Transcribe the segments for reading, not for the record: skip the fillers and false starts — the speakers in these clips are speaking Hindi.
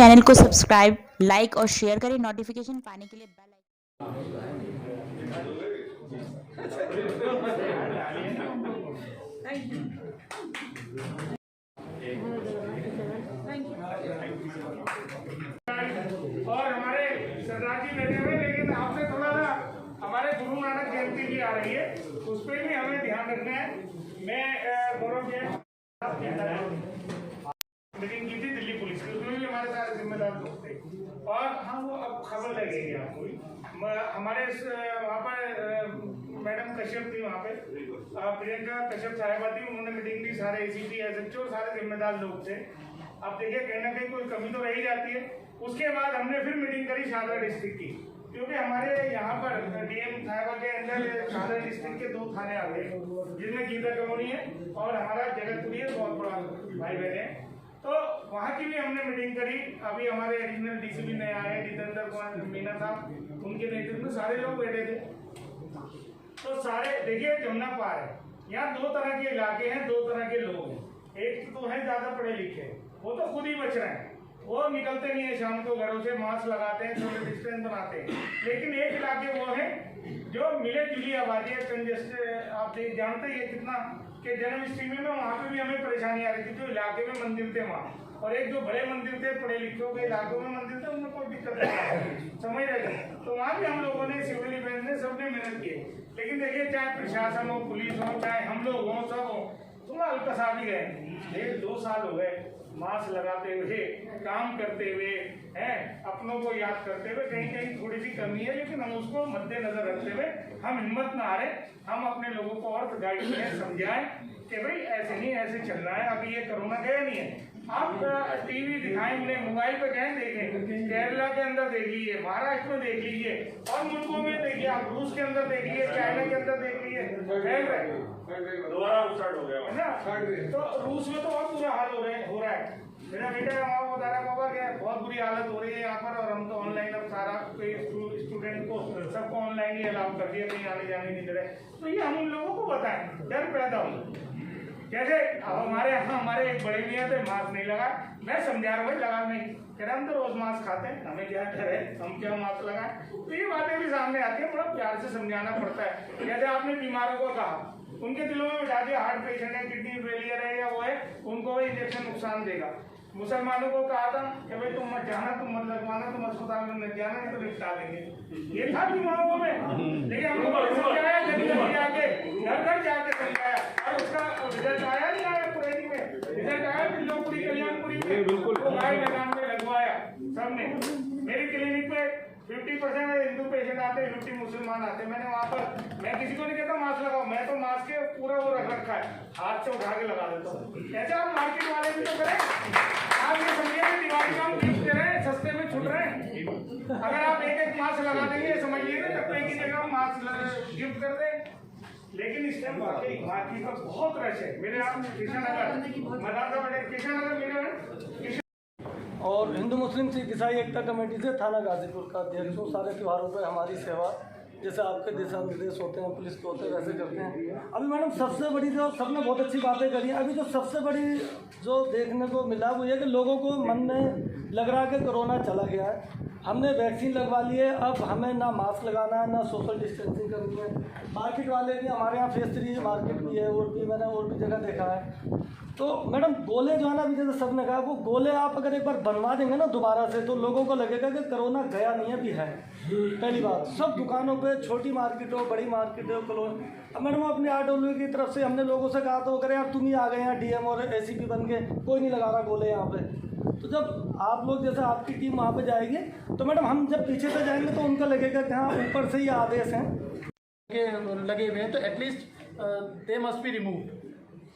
चैनल को सब्सक्राइब, लाइक और शेयर करें। नोटिफिकेशन पाने के लिए बेल और हमारे सरदार जी बैठे हुए, लेकिन आपसे थोड़ा सा हमारे गुरु नानक जयंती भी आ रही है, उस पर भी हमें ध्यान रखना है। मैं गौरव जैन मीटिंग की थी दिल्ली पुलिस की, उसमें भी हमारे सारे जिम्मेदार लोग थे और हम वो अब खबर लगेगी आपको। हमारे वहाँ पर मैडम कश्यप थी, वहाँ पे प्रियंका कश्यप साहिबा थी, उन्होंने मीटिंग की, सारे एसीपी एसएचओ सारे जिम्मेदार लोग थे। अब देखिए कहीं ना कहीं कोई कमी तो रही जाती है। उसके बाद हमने फिर मीटिंग करी शाहदरा डिस्ट्रिक्ट की, क्योंकि हमारे यहाँ पर डीएम साहिबा के अंदर शाहदरा डिस्ट्रिक्ट के 2 थाने आ गए, जिसमें गीता कॉलोनी है और हमारा जगतपुरी है, बहुत बड़ा भाई बहन है। तो वहाँ की भी हमने मीटिंग करी। अभी हमारे एडिशनल डीसीपी नए आए, जितेंद्र कुमार मीना साहब, उनके नेतृत्व में सारे लोग बैठे थे। तो सारे देखिए जमुना पार है, यहाँ 2 तरह के इलाके हैं, 2 तरह के लोग हैं। एक तो है ज्यादा पढ़े लिखे, वो तो खुद ही बच रहे हैं, वो निकलते नहीं है शाम को घरों से, मास्क लगाते हैं, सोशल डिस्टेंस बनाते हैं। लेकिन एक इलाके वो है जो मिले जुली आबादी है, कंजेस्टेड, आप जानते ही कितना कि जन्माष्टमी में वहाँ पे भी हमें परेशानी आ रही थी। जो इलाके में मंदिर थे वहाँ, और एक जो बड़े मंदिर थे पढ़े लिखों के इलाकों में मंदिर थे, उनमें कोई दिक्कत नहीं समझ रहे थे। तो वहाँ भी हम लोगों ने, सिविल डिफेंस ने, सबने मेहनत की। लेकिन देखिए चाहे प्रशासन हो, पुलिस हो, चाहे हम लोग हों, सब हो, थोड़ा हल्का सा भी गए। 1-2 साल हो गए मास्क लगाते हुए, काम करते हुए, हैं अपनों को याद करते हुए, कहीं कहीं थोड़ी सी कमी है, लेकिन हम उसको मद्देनजर रखते हुए हम हिम्मत ना हारे। हम अपने लोगों को और गाइड करें, समझाएं कि भाई ऐसे नहीं, ऐसे चलना है। अभी ये कोरोना गया नहीं है। आप टीवी दिखाएं, उन्हें मोबाइल पे कहें देखें, केरला के अंदर देख लीजिए, महाराष्ट्र में देख लीजिए, और मुल्कों में देखिए, आप रूस के अंदर देख लीजिए, चाइना के अंदर देख लीजिए, फैल रहे दोबारा स्टार्ट हो गया है ना। तो रूस में तो और बुरा हाल हो रहा है। मेरा बेटा वहाँ बता रहा बाबा क्या बहुत बुरी हालत हो रही है यहाँ पर, और हम तो ऑनलाइन अब सारा स्टूडेंट को सबको ऑनलाइन ही अलाउ कर दिया, कहीं आने जाने नहीं दे रहे। तो ये हम उन लोगों को बताएं, डर पैदा हो। जैसे अब हमारे यहाँ हमारे एक बड़े मियाँ थे, मास्क नहीं लगा, मैं समझा रहा हूँ लगा नहीं, कह रहे हम तो रोज मास्क खाते हैं, हमें क्या डर है, हम क्या मास्क लगाएं। तो ये बातें भी सामने आती है, बड़ा प्यार से समझाना पड़ता है। जैसे आपने बीमारों को कहा, उनके दिलों में बिठा दिया, हार्ट पेशेंट है, किडनी फेलियर है या वो है, उनको वो इंजेक्शन नुकसान देगा। मुसलमानों को कहा था कि भाई तुम मत जाना, तुम मत लगवाना, तुम अस्पताल में मत जाना, नहीं तो निपटा देंगे। ये था बीमारों में, लेकिन हम लोगों ने समझाया, गली जाके घर घर जाके समझाया, और उसका रिजल्ट आया नहीं आया पुरैनी में, रिजल्ट आया बिल्लोपुरी, कल्याणपुरी में, बिल्कुल गाय मैदान में लगवाया सबने। मेरी क्लिनिक पे 50% हिंदू पेशेंट आते, 50 मुसलमान आते। मैंने वहाँ पर, मैं किसी को नहीं कहता मास्क लगाओ, मैं तो मास्क के पूरा वो रख रखा है, हाथ से उठा के लगा देता हूँ। ऐसे आप मार्केट वाले भी तो करें। आप ये समझिए कि दिवाली का हम गिफ्ट दे रहे हैं, सस्ते में छूट रहे हैं। अगर आप एक मास्क लगा देंगे, समझिए ना डब्बे की जगह मास्क गिफ्ट कर दें। लेकिन इस टाइम वाकई मार्केट का बहुत रश है। मेरे आप किशन नगर मेरे और हिंदू मुस्लिम सिख ईसाई एकता कमेटी से थाना गाजीपुर का अध्यक्ष हूँ। सारे त्योहारों पर हमारी सेवा जैसे आपके दिशा निर्देश होते हैं, पुलिस के होते हैं, वैसे करते हैं। अभी मैडम सबसे बड़ी जो सबने बहुत अच्छी बातें करी हैं, अभी जो सबसे बड़ी जो देखने को मिला वो ये कि लोगों को मन में लग रहा है कि कोरोना चला गया है, हमने वैक्सीन लगवा ली है, अब हमें ना मास्क लगाना है, ना सोशल डिस्टेंसिंग करनी है। मार्केट वाले भी, हमारे यहाँ फेस 3 मार्केट भी है, और भी मैंने और भी जगह देखा है। तो मैडम गोले जो है ना, अभी जैसे सबने कहा, वो गोले आप अगर एक बार बनवा देंगे ना दोबारा से, तो लोगों को लगेगा कि कोरोना गया नहीं है, भी है। पहली बात, सब दुकानों पे, छोटी मार्केट हो, बड़ी मार्केट हो, कॉलोनी। अब मैडम अपने आरडब्ल्यू की तरफ से हमने लोगों से कहा, तो करें यार तुम ही आ गए यहाँ डीएम और एसीपी बन के, कोई नहीं लगा रहा गोले यहाँ पे। तो जब आप लोग, जैसे आपकी टीम वहाँ पे जाएगी, तो मैडम हम जब पीछे से जाएंगे तो उनको लगेगा कि हाँ ऊपर से ही आदेश हैं लगे हुए हैं, तो at least they must be removed.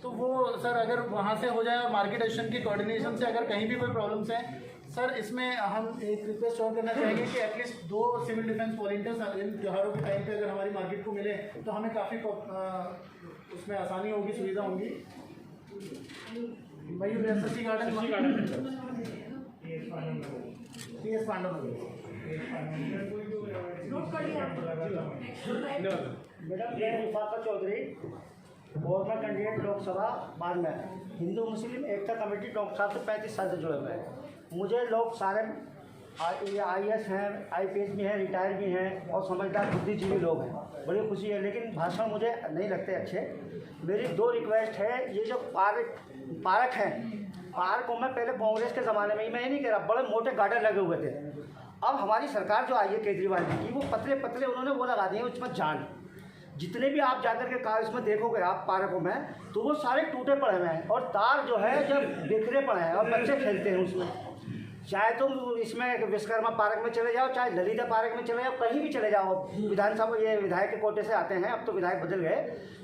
तो वो सर अगर वहाँ से हो जाए, और मार्केट एडिशन की कोऑर्डिनेशन से अगर कहीं भी कोई प्रॉब्लम्स हैं सर, इसमें हम एक रिक्वेस्ट और करना चाहेंगे कि एटलीस्ट 2 सिविल डिफेंस वॉलंटियर्स इन त्योहारों के टाइम पे अगर हमारी मार्केट को मिले तो हमें काफ़ी उसमें आसानी होगी, सुविधा होगी। Mayur SSC garden PS Pandav madam मैं रिफाका चौधरी, गवर्नमेंट कैंडिडेट लोकसभा बाद में, हिंदू मुस्लिम एकता कमेटी डॉक्टर साहब से 35 साल से जुड़े हुए हैं। मुझे लोग सारे IAS हैं, IPS भी हैं, रिटायर भी हैं और समझदार बुद्धिजीवी लोग हैं, बड़ी खुशी है। लेकिन भाषण मुझे नहीं लगते अच्छे। मेरी 2 रिक्वेस्ट है। ये जो पार्क हैं, पार्कों में पहले कांग्रेस के ज़माने में ही, मैं ये नहीं कह रहा, बड़े मोटे गार्डन लगे हुए थे। अब हमारी सरकार जो आई है केजरीवाल जी की, वो पतले पतले उन्होंने वो लगा दिए उसमें जान। जितने भी आप जाकर के कार इसमें देखोगे आप पार्कों में, तो वो सारे टूटे पड़े हुए हैं और तार जो है जब बिखरे पड़े हैं और बच्चे खेलते हैं उसमें। चाहे तुम इसमें विश्वकर्मा पार्क में चले जाओ, चाहे ललिता पार्क में चले जाओ, कहीं भी चले जाओ। विधानसभा ये विधायक के कोटे से आते हैं, अब तो विधायक बदल गए,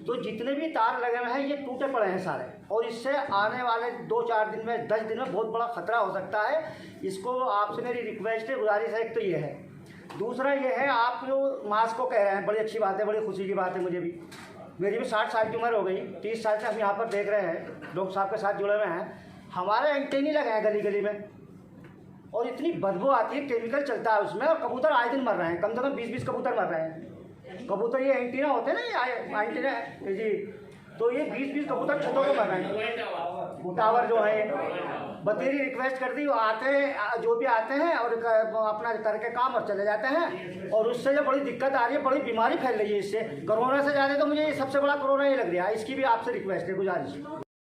तो जितने भी तार लगे हुए हैं ये टूटे पड़े हैं सारे। और इससे आने वाले 2-4 दिन में, 10 दिन में बहुत बड़ा खतरा हो सकता है। इसको आपसे मेरी रिक्वेस्ट है, गुजारिश है। एक तो ये है, दूसरा ये है, आप जो मास्क को कह रहे हैं, बड़ी अच्छी बात है, बड़ी खुशी की बात है। मुझे भी, मेरी भी 60 साल की उम्र हो गई, 30 साल से हम यहाँ पर देख रहे हैं, लोग साहब के साथ जुड़े हुए हैं। हमारे एंटीना लगे हैं गली गली में और इतनी बदबू आती है, केमिकल चलता है उसमें, और कबूतर आए दिन मर रहे हैं, कम से कम 20-20 कबूतर मर रहे हैं। कबूतर ये एंटीना होते हैं ना, ये एंटीना जी, तो ये 20-20 कबूतर छतों को मर रहे हैं। टावर जो है, बतेरी रिक्वेस्ट कर दी, वो आते हैं, जो भी आते हैं और अपना करके काम और चले जाते हैं, और उससे जो बड़ी दिक्कत आ रही है, बड़ी बीमारी फैल रही है इससे। कोरोना से ज़्यादा तो मुझे ये सबसे बड़ा कोरोना ही लग रहा है। इसकी भी आपसे रिक्वेस्ट है, गुजारिश।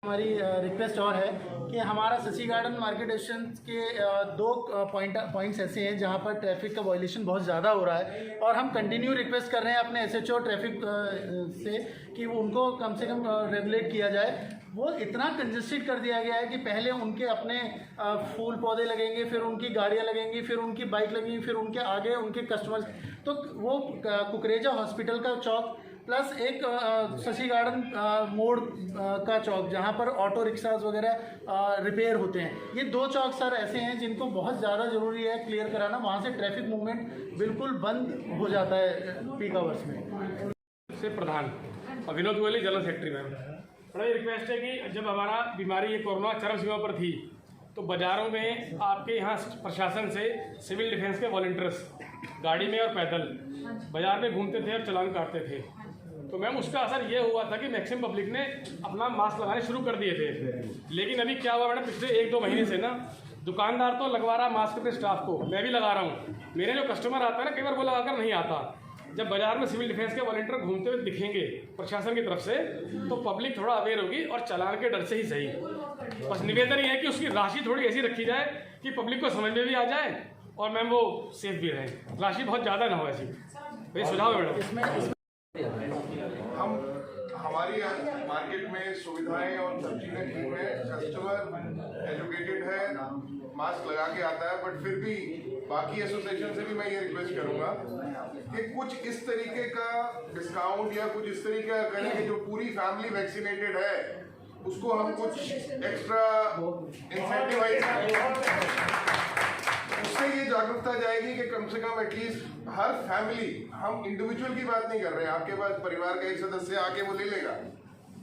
हमारी रिक्वेस्ट और है कि हमारा शशि गार्डन मार्केट स्टेशन के 2 पॉइंट्स ऐसे हैं जहां पर ट्रैफिक का वायलेशन बहुत ज़्यादा हो रहा है, और हम कंटिन्यू रिक्वेस्ट कर रहे हैं अपने SHO ट्रैफिक से कि वो उनको कम से कम रेगुलेट किया जाए। वो इतना कंजेस्टेड कर दिया गया है कि पहले उनके अपने फूल पौधे लगेंगे, फिर उनकी गाड़ियाँ लगेंगी, फिर उनकी बाइक लगेंगी, फिर उनके आगे उनके कस्टमर्स। तो वो कुकरेजा हॉस्पिटल का चौक प्लस एक शशि गार्डन मोड़ का चौक जहाँ पर ऑटो रिक्शाज वगैरह रिपेयर होते हैं, ये 2 चौक सर ऐसे हैं जिनको बहुत ज़्यादा ज़रूरी है क्लियर कराना। वहाँ से ट्रैफिक मूवमेंट बिल्कुल बंद हो जाता है पीक आवर्स में। से प्रधान और Vinod Goyal general secretary ma'am, बड़ा ये रिक्वेस्ट है कि जब हमारा बीमारी ये कोरोना चरम सीमा पर थी, तो बाज़ारों में आपके यहाँ प्रशासन से सिविल डिफेंस के वॉलंटियर्स गाड़ी में और पैदल बाज़ार में घूमते थे और चालान काटते थे। तो मैम उसका असर ये हुआ था कि मैक्सिमम पब्लिक ने अपना मास्क लगाने शुरू कर दिए थे। लेकिन अभी क्या हुआ मैडम, पिछले 1-2 महीने से ना दुकानदार तो लगवा रहा मास्क अपने स्टाफ को, मैं भी लगा रहा हूँ। मेरे जो कस्टमर आता है ना, कई बार वो लगाकर नहीं आता। जब बाजार में सिविल डिफेंस के वॉलंटियर घूमते हुए दिखेंगे प्रशासन की तरफ से, तो पब्लिक थोड़ा अवेयर होगी और चालान के डर से ही सही। बस निवेदन ये है कि उसकी राशि थोड़ी ऐसी रखी जाए कि पब्लिक को समझ में भी आ जाए और मैम वो सेफ भी रहे, राशि बहुत ज़्यादा ना हो ऐसी। ये सुझाव है मैडम। हमारी मार्केट में सुविधाएं और सब चीज़ें ठीक है, कस्टमर एजुकेटेड है, मास्क लगा के आता है, बट फिर भी बाकी एसोसिएशन से भी मैं ये रिक्वेस्ट करूंगा कि कुछ इस तरीके का डिस्काउंट या कुछ इस तरीके का करें कि जो पूरी फैमिली वैक्सीनेटेड है उसको हम कुछ एक्स्ट्रा इंसेंटिवाइज उससे ये जागरूकता जाएगी कि कम से कम एटलीस्ट हर फैमिली, हम इंडिविजुअल की बात नहीं कर रहे हैं, आपके पास परिवार का एक सदस्य आके वो ले लेगा,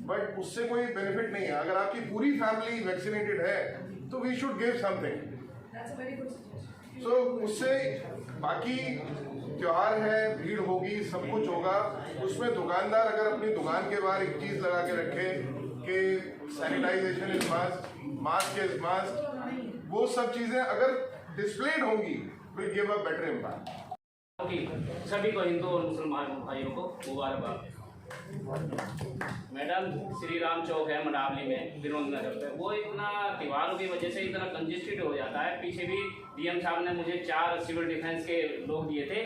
बट उससे कोई बेनिफिट नहीं है। अगर आपकी पूरी फैमिली वैक्सीनेटेड है तो वी शुड गिव समथिंग। सो उससे बाकी त्योहार है, भीड़ होगी, सब कुछ होगा, उसमें दुकानदार अगर अपनी दुकान के बाहर एक चीज लगा के रखे कि sanitisation is must, mask is must, वो सब चीजें अगर डिस्प्लेड होंगी will give a better impact. सभी को, हिंदू और मुसलमान भाइयों को मुबारकबाद। मैडम, श्री राम चौक है मनावली में, विनोद नगर पे, वो इतना त्योहारों की वजह से इतना कंजेस्टेड हो जाता है। पीछे भी डीएम साहब ने मुझे 4 सिविल डिफेंस के लोग दिए थे,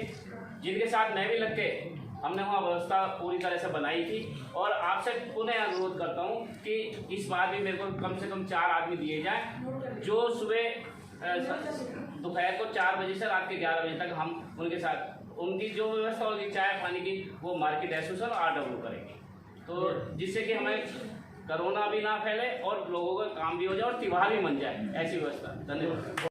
जिनके साथ मैं भी लग के हमने वहाँ व्यवस्था पूरी तरह से बनाई थी। और आपसे पुनः अनुरोध करता हूँ कि इस बार भी मेरे को कम से कम 4 आदमी दिए जाएँ, जो सुबह दोपहर को 4 बजे से रात के 11 बजे तक हम उनके साथ, उनकी जो व्यवस्था होगी चाय पानी की, वो मार्केट एसोसिएशन और RW करेंगे, तो जिससे कि हमें कोरोना भी ना फैले और लोगों का काम भी हो जाए और त्योहार भी बन जाए, ऐसी व्यवस्था। धन्यवाद।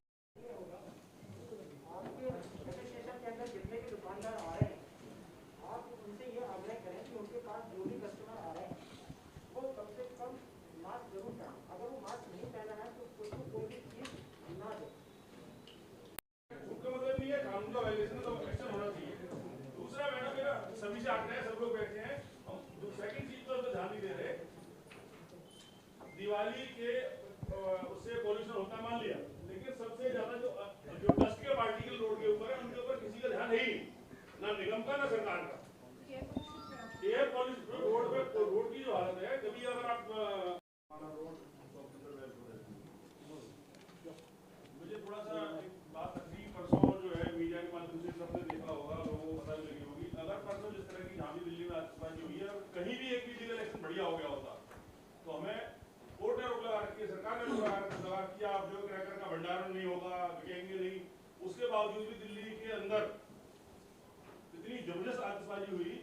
सभी से आग्रह है, सब लोग बैठे हैं, सेकंड चीज पर ध्यान नहीं दे रहे। दिवाली के उससे पॉल्यूशन होता मान लिया, लेकिन सबसे ना निगम का ना सरकार का। एयर पॉल्यूशन रोड की जो हालत है, कभी अगर आप मुझे थोड़ा सा एक बात अभी परसों जो है मीडिया के माध्यम से सबने देखा होगा, लोगों को पता लगी होगी, अगर परसों जिस तरह की जहाँ भी दिल्ली में आतिशबाजी हुई है, कहीं भी एक भी लीगल एक्शन बढ़िया हो गया होता तो हमें कोर्ट ने रोक लगा रखी है, सरकार ने रोक लगा रखी है, आप जो क्रैकर का भंडारण नहीं होगा, बिकेंगे नहीं। उसके बावजूद भी दिल्ली के अंदर इतनी जबरदस्त आतिशबाजी हुई